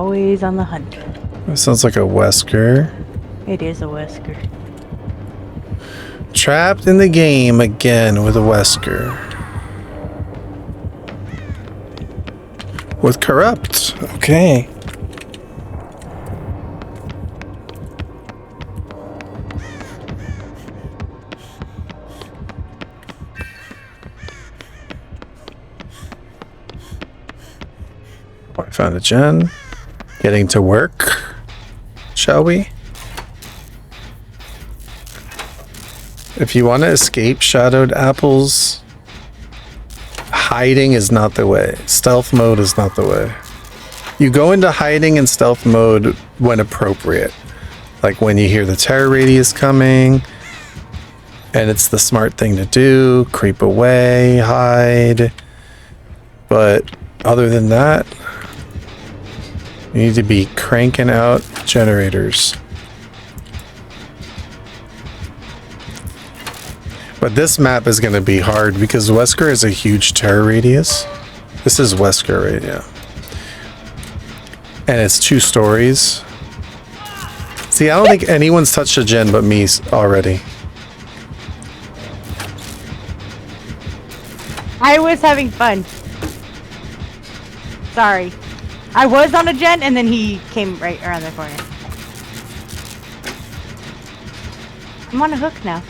Always on the hunt. That sounds like a Wesker. It is a Wesker. Trapped in the game again with a Wesker. With Corrupt. Okay. I found a gen. Getting to work. Shall we? If you want to escape shadowed apples, hiding is not the way. Stealth mode is not the way. You go into hiding and stealth mode when appropriate. Like when you hear the terror radius coming, and it's the smart thing to do. Creep away, hide. But other than that, you need to be cranking out generators. But this map is going to be hard because Wesker is a huge terror radius. This is Wesker right now. And it's 2 stories. See, I don't think anyone's touched a gen but me already. I was having fun. Sorry. I was on a gen and then he came right around the corner. I'm on a hook now.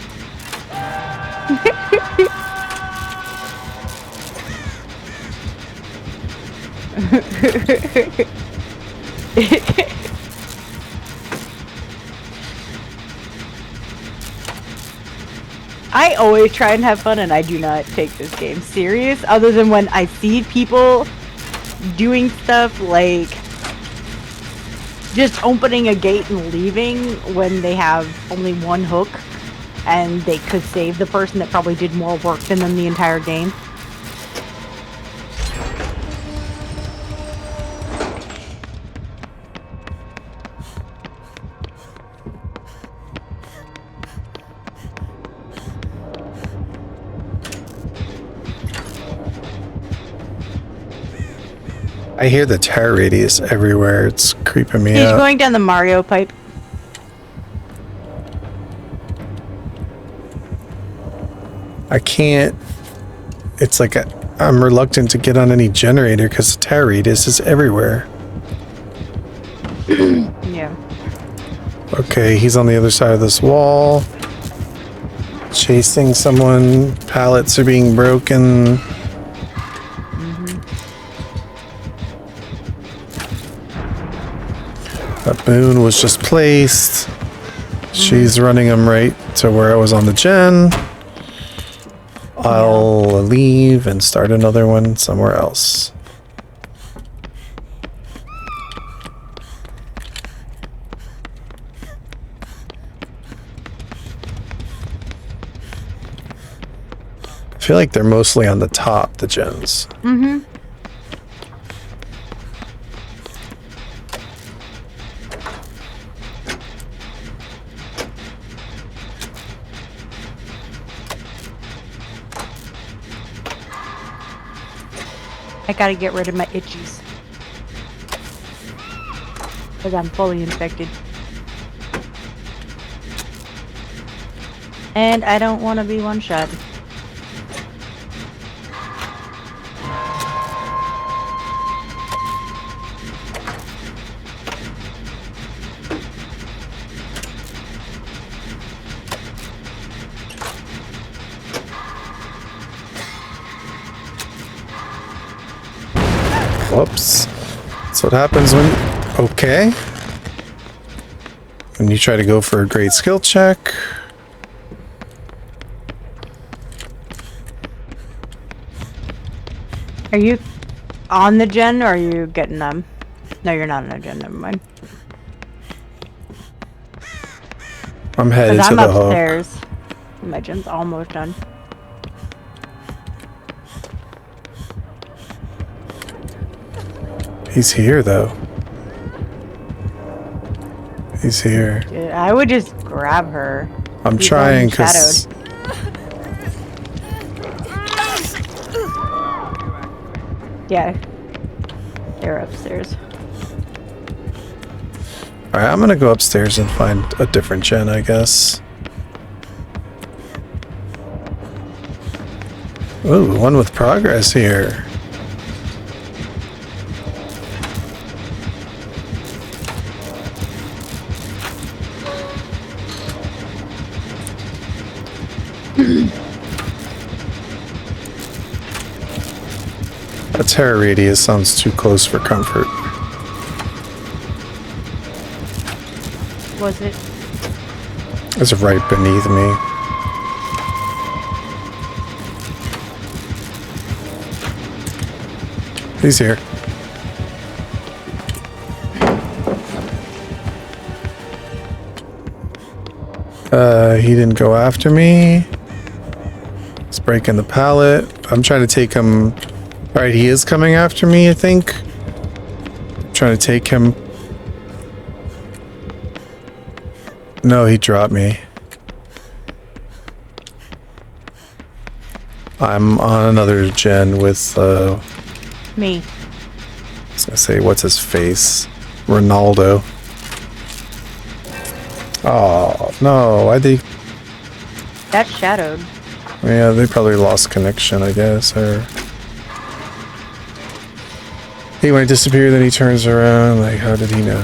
I always try and have fun and I do not take this game serious other than when I see people doing stuff like just opening a gate and leaving when they have only one hook and they could save the person that probably did more work than them the entire game. I hear the terror radius everywhere. It's creeping me out. He's going down the Mario pipe. I can't. It's like I'm reluctant to get on any generator because the terror radius is everywhere. Yeah. Okay, he's on the other side of this wall. Chasing someone. Pallets are being broken. That boon was just placed. She's running him right to where I was on the gen. I'll leave and start another one somewhere else. I feel like they're mostly on the top, the gens. Mm-hmm. I gotta get rid of my itchies. Because I'm fully infected. And I don't want to be one shot. Whoops. That's what happens when... Okay. When you try to go for a great skill check. Are you on the gen or are you getting them? No, you're not on a gen, never mind. I'm headed to the hook. I'm upstairs. My gen's almost done. He's here, though. He's here. Dude, I would just grab her. I'm trying, because... Yeah. They're upstairs. Alright, I'm gonna go upstairs and find a different gen, I guess. Ooh, one with progress here. A terror radius sounds too close for comfort. Was it? It's right beneath me. He's here. He didn't go after me. He's breaking the pallet. I'm trying to take him. Alright, he is coming after me, I think. I'm trying to take him. No, he dropped me. I'm on another gen with, Me. I was gonna say, what's his face? Ronaldo. Oh, no, why'd they... That's shadowed. Yeah, they probably lost connection, I guess, or... He might disappear, then he turns around, like, how did he know?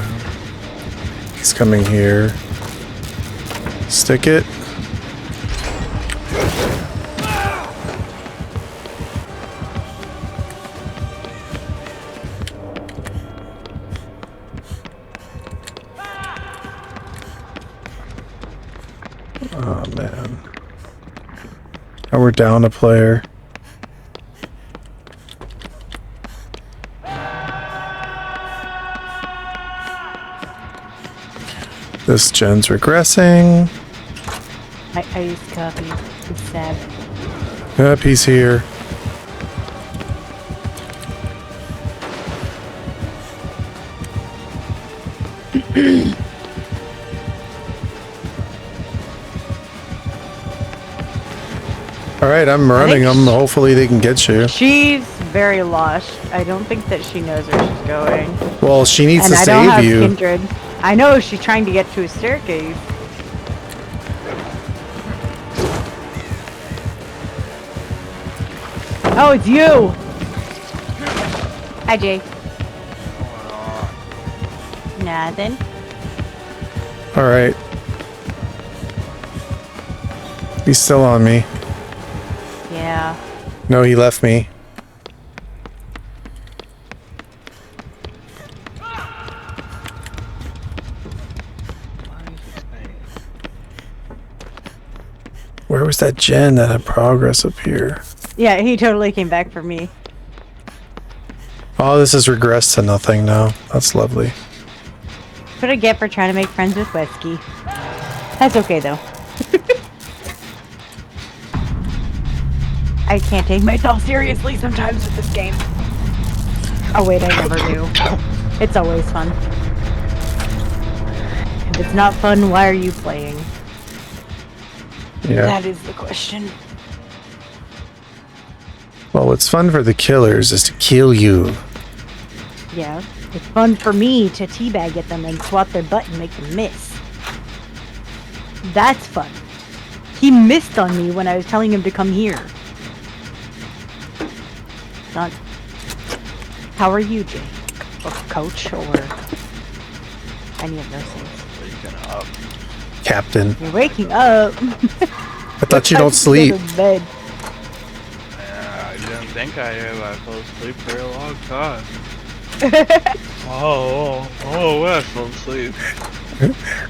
He's coming here. Stick it. Oh, man. Now we're down a player. This gen's regressing. I used copy. It's sad. Yep, he's here. Alright, I'm running them. Hopefully they can get you. She's very lost. I don't think that she knows where she's going. Well, she needs And to I don't save have you. Kindred. I know she's trying to get to a staircase. Oh, it's you! Hi, Jay. Nothing. Alright. He's still on me. Yeah. No, he left me. Where was that gen that had progress up here? Yeah, he totally came back for me. Oh, this has regressed to nothing now. That's lovely. What I get for trying to make friends with Whiskey. That's okay, though. I can't take myself seriously sometimes with this game. Oh wait, I never do. It's always fun. If it's not fun, why are you playing? Yeah. That is the question. Well, what's fun for the killers is to kill you. Yeah, it's fun for me to teabag at them and swat their butt and make them miss. That's fun. He missed on me when I was telling him to come here. Not. How are you, Jake? Or Coach, or any of those things? Waking up. Captain. You're waking up. I thought you don't sleep. Go to bed. Yeah, I didn't think I did, but I fell asleep for a long time. I fell asleep.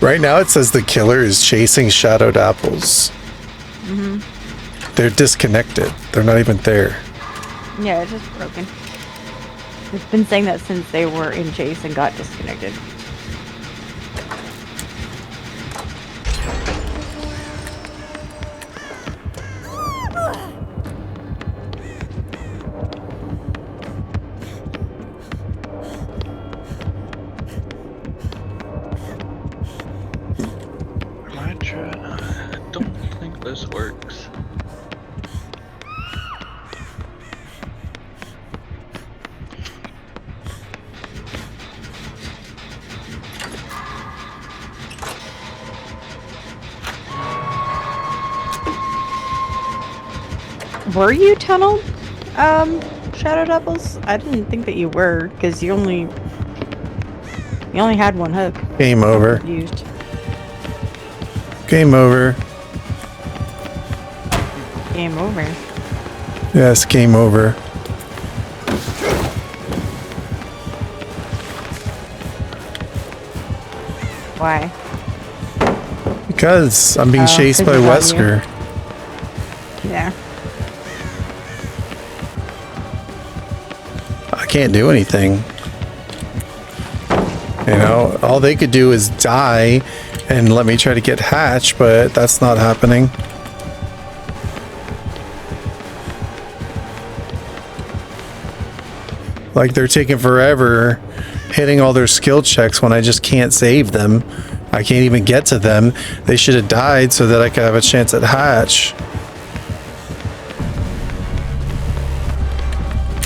Right now it says the killer is chasing shadowed apples. Mm-hmm. They're disconnected. They're not even there. Yeah, it's just broken. It's been saying that since they were in chase and got disconnected. I don't think this works. Were you tunneled, Shadow Doubles? I didn't think that you were, because you only had one hook. Game over. Confused. Game over. Game over. Yes, game over. Why? Because I'm being chased 'cause by it's on you. Wesker. Yeah. I can't do anything. You know, all they could do is die and let me try to get Hatch, but that's not happening. Like, they're taking forever hitting all their skill checks when I just can't save them. I can't even get to them. They should have died so that I could have a chance at Hatch.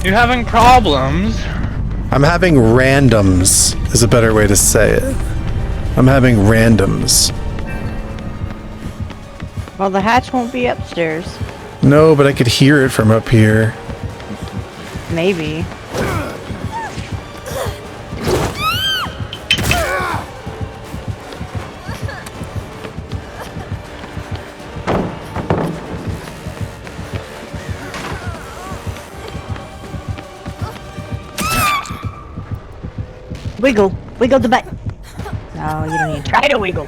You're having problems. I'm having randoms, is a better way to say it. I'm having randoms. Well, the hatch won't be upstairs. No, but I could hear it from up here. Maybe. Wiggle. Wiggle the butt. No, you don't need to try to wiggle.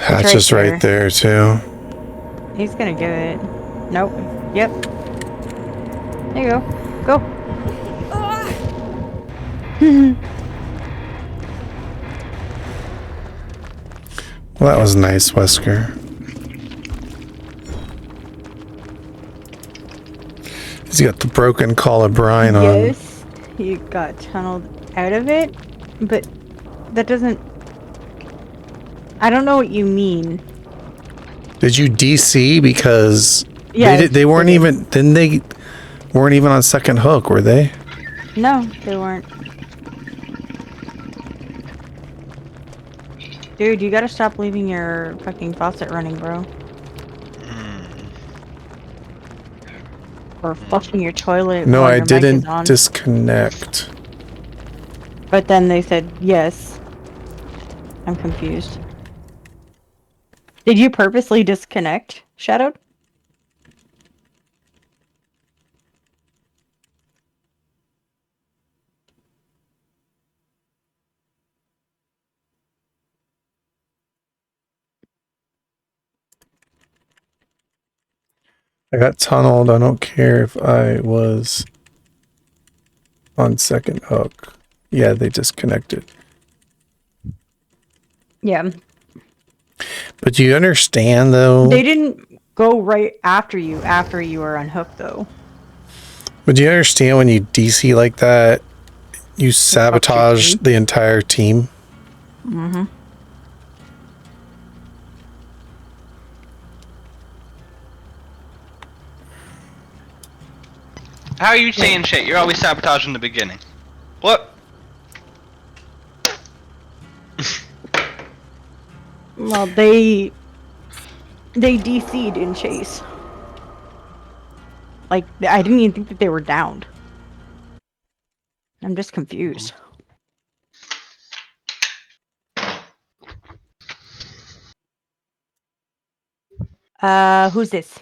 Hatch right is right there, too. He's gonna get it. Nope. Yep. There you go. Go. Well, that was nice, Wesker. He's got the broken Call of Brine on. Yes, you got tunneled out of it, but that doesn't... I don't know what you mean. Did you DC? Because Yeah, they weren't even... Then they weren't even on second hook, were they? No, they weren't. Dude, you gotta stop leaving your fucking faucet running, bro. Or flushing your toilet No, while I your mic is didn't on. disconnect. But then they said yes. I'm confused. Did you purposely disconnect, Shadowed? I got tunneled. I don't care if I was on second hook. Yeah, they disconnected. Yeah. But do you understand, though? They didn't go right after you were unhooked, though. But do you understand when you DC like that, you sabotage the entire team? Mm-hmm. How are you saying shit? You're always sabotaging the beginning. What? Well, they DC'd in chase. Like, I didn't even think that they were downed. I'm just confused. Who's this?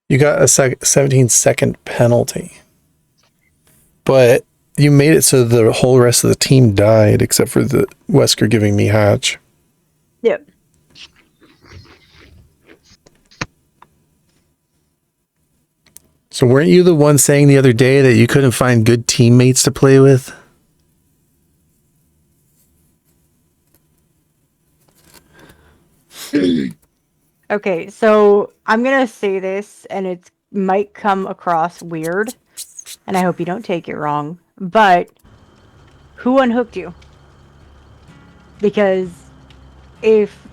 You got a 17-second penalty. But you made it so the whole rest of the team died, except for the Wesker giving me Hatch. Yep. So weren't you the one saying the other day that you couldn't find good teammates to play with? Okay, so I'm gonna say this, and it might come across weird, and I hope you don't take it wrong, but who unhooked you? Because if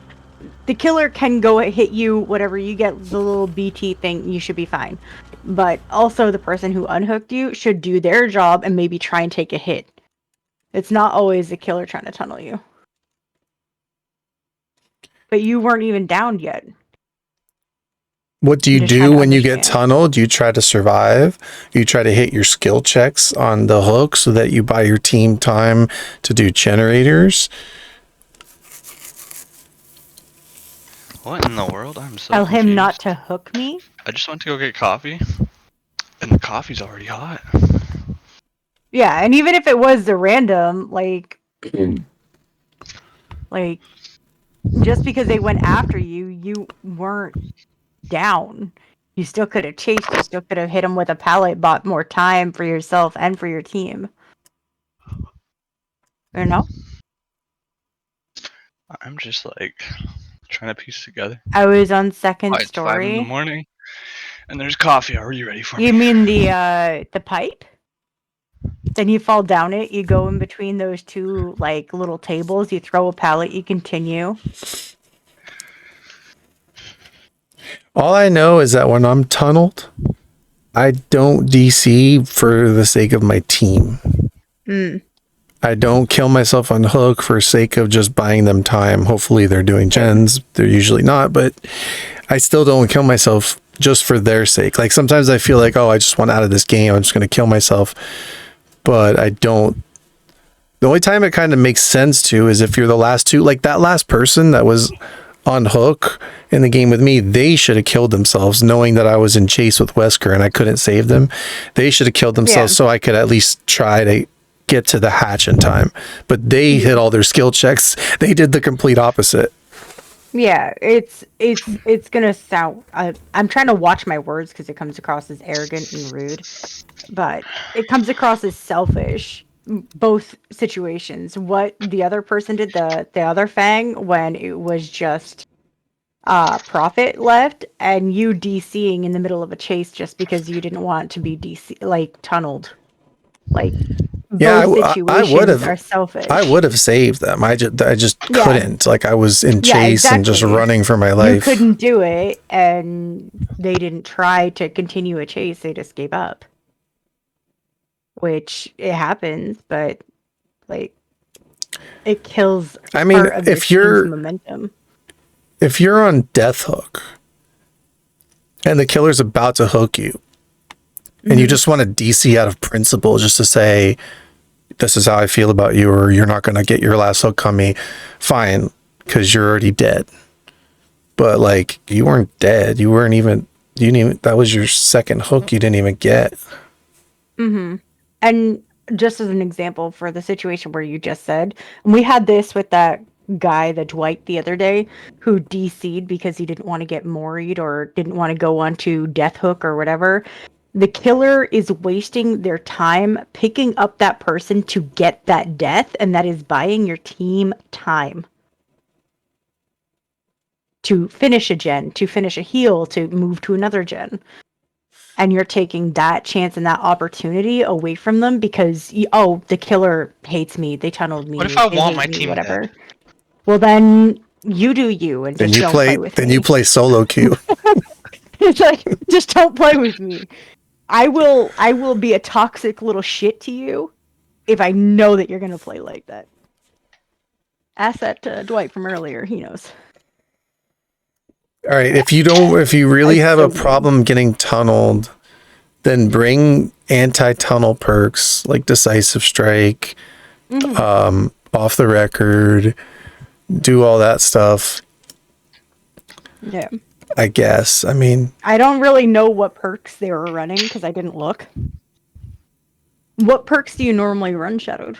the killer can go hit you, whatever, you get the little BT thing, you should be fine. But also the person who unhooked you should do their job and maybe try and take a hit. It's not always the killer trying to tunnel you. But you weren't even downed yet. What do you I'm just trying do to when you get understand. tunneled? You try to survive. You try to hit your skill checks on the hook so that you buy your team time to do generators. What in the world? I'm so Tell him not confused. to hook me. I just went to go get coffee, and the coffee's already hot. Yeah, and even if it was the random, like just because they went after you, you weren't down. You still could have chased. You still could have hit him with a pallet, bought more time for yourself and for your team. You know, I'm just like trying to piece together. I was on second Why it's 5 in the story. morning, and there's coffee already ready for You me. mean the pipe? Then you fall down it. You go in between those two like little tables. You throw a pallet. You continue. All I know is that when I'm tunneled, I don't DC for the sake of my team. Mm. I don't kill myself on hook for sake of just buying them time. Hopefully they're doing gens. They're usually not, but I still don't kill myself just for their sake. Like sometimes I feel like, oh, I just want out of this game. I'm just going to kill myself. But I don't. The only time it kind of makes sense to is if you're the last two, like that last person that was on hook in the game with me, they should have killed themselves knowing that I was in chase with Wesker and I couldn't save them. They should have killed themselves so I could at least try to get to the hatch in time. But they hit all their skill checks. They did the complete opposite. Yeah, it's gonna sound. I'm trying to watch my words because it comes across as arrogant and rude, but it comes across as selfish. Both situations. What the other person did, the other Fang, when it was just profit left, and you DCing in the middle of a chase just because you didn't want to be DC like tunneled. Like Yeah, both situations are I selfish. would have saved them. I just Yeah, couldn't. Like I was in yeah, chase and just exactly. running for my You life. couldn't do it, and they didn't try to continue a chase. They just gave up, which it happens, but like it kills I mean, part of your team's momentum. if you're on death hook and the killer's about to hook you and you just want to DC out of principle just to say this is how I feel about you or you're not going to get your last hook on me, fine, cuz you're already dead. But like you weren't dead. You didn't even that was your second hook you didn't even get. And just as an example for the situation where you just said, we had this with that guy, the Dwight, the other day, who DC'd because he didn't want to get moried or didn't want to go on to Death Hook or whatever. The killer is wasting their time picking up that person to get that death, and that is buying your team time to finish a gen, to finish a heal, to move to another gen. And you're taking that chance and that opportunity away from them because the killer hates me, they tunneled What if me, I they want hate my me, team dead? whatever. Well, then you do you and just don't play with Then you me. play solo queue. It's like, just don't play with me. I will be a toxic little shit to you if I know that you're gonna play like that. Ask that to Dwight from earlier. He knows. All right, if you really It's have so a mean. problem getting tunneled, then bring anti-tunnel perks like decisive strike, off the record, do all that stuff, Yeah. I guess. I mean, I don't really know what perks they were running because I didn't look. What perks do you normally run, Shadowed?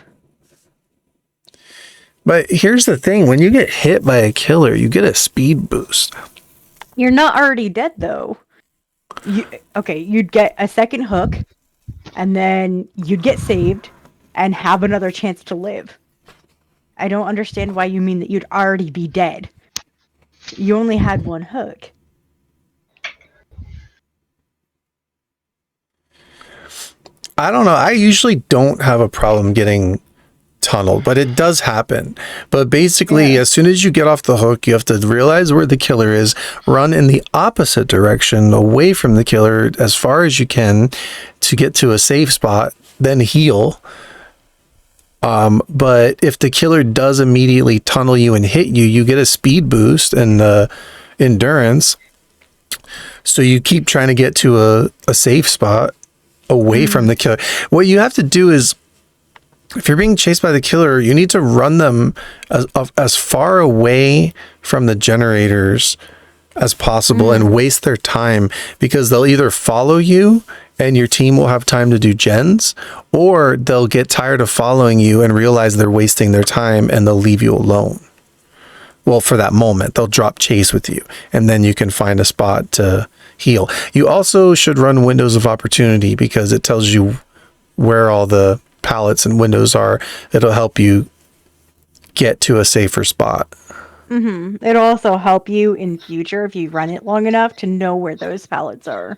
but here's the thing, when you get hit by a killer, you get a speed boost. You're not already dead though. You'd get a second hook, and then you'd get saved and have another chance to live. I don't understand why you mean that you'd already be dead. You only had one hook. I don't know. I usually don't have a problem getting tunneled, but it does happen. But basically, Yeah. as soon as you get off the hook, you have to realize where the killer is, run in the opposite direction away from the killer as far as you can to get to a safe spot, then heal. But if the killer does immediately tunnel you and hit you, you get a speed boost and endurance. So you keep trying to get to a safe spot away from the killer. What you have to do is, if you're being chased by the killer, you need to run them as far away from the generators as possible and waste their time, because they'll either follow you and your team will have time to do gens, or they'll get tired of following you and realize they're wasting their time and they'll leave you alone. Well, for that moment, they'll drop chase with you, and then you can find a spot to heal. You also should run windows of opportunity, because it tells you where all the pallets and windows are. It'll help you get to a safer spot. It'll also help you in future, if you run it long enough, to know where those pallets are.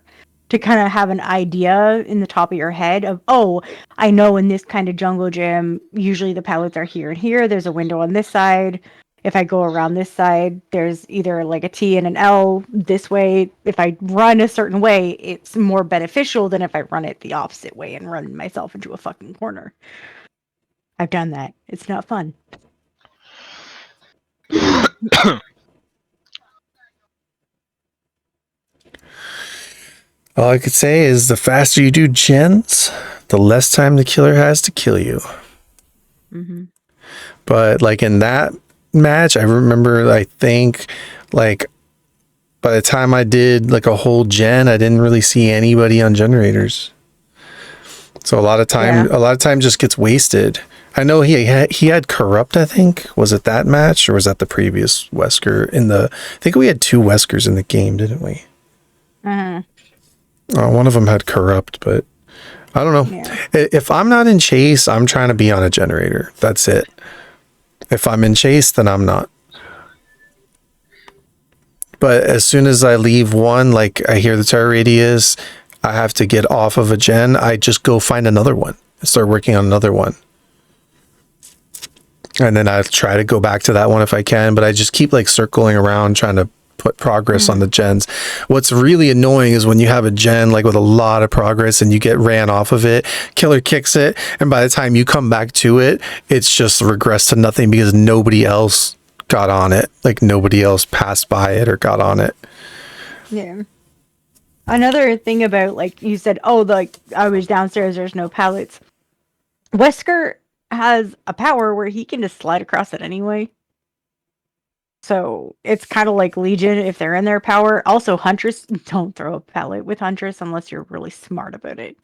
To kind of have an idea in the top of your head of, oh, I know in this kind of jungle gym, usually the pallets are here and here. There's a window on this side. If I go around this side, there's either like a T and an L this way. If I run a certain way, it's more beneficial than if I run it the opposite way and run myself into a fucking corner. I've done that. It's not fun. All I could say is, the faster you do gens, the less time the killer has to kill you. But like in that match, I remember, I think, like, by the time I did like a whole gen, I didn't really see anybody on generators. So a lot of time just gets wasted. I know he had corrupt, I think. Was it that match, or was that the previous Wesker I think we had 2 Weskers in the game, didn't we? One of them had corrupt, but I don't know. Yeah. If I'm not in chase, I'm trying to be on a generator. That's it. If I'm in chase, then I'm not. But as soon as I leave one, like I hear the terror radius, I have to get off of a gen, I just go find another one and start working on another one. And then I try to go back to that one if I can, but I just keep like circling around trying to put progress on the gens. What's really annoying is when you have a gen like with a lot of progress and you get ran off of it, killer kicks it, and by the time you come back to it, it's just regressed to nothing because nobody else got on it. Like nobody else passed by it or got on it. Yeah. Another thing about, like you said, oh, like I was downstairs, there's no pallets. Wesker has a power where he can just slide across it anyway. So it's kind of like Legion if they're in their power. Also, Huntress, don't throw a pallet with Huntress unless you're really smart about it.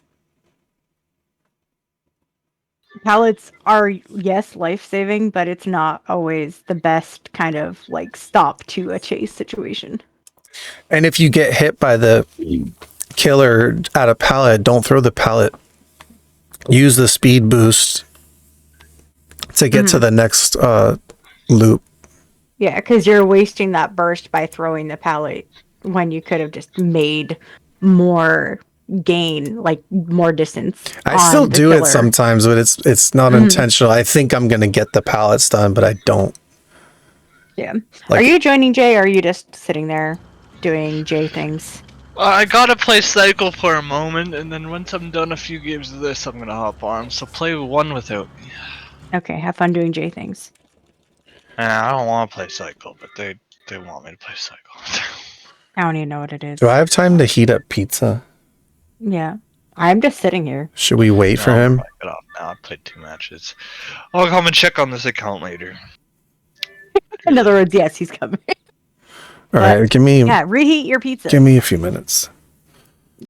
Pallets are, yes, life-saving, but it's not always the best kind of like stop to a chase situation. And if you get hit by the killer at a pallet, don't throw the pallet. Use the speed boost to get to the next loop. Yeah, because you're wasting that burst by throwing the pallet when you could have just made more gain, like more distance. I still do it sometimes, but it's not intentional. I think I'm gonna get the pallets done, but I don't. Yeah. Like, are you joining Jay, or are you just sitting there doing Jay things? I gotta play Cycle for a moment, and then once I'm done a few games of this, I'm gonna hop on. So play one without me. Okay, have fun doing Jay things. I don't want to play Cycle, but they want me to play Cycle. I don't even know what it is. do I have time to heat up pizza? Yeah. I'm just sitting here. Should we wait for him? Get off now. I played 2 matches. I'll come and check on this account later. In other words, yes, he's coming. All right, give me reheat your pizza. Give me a few minutes.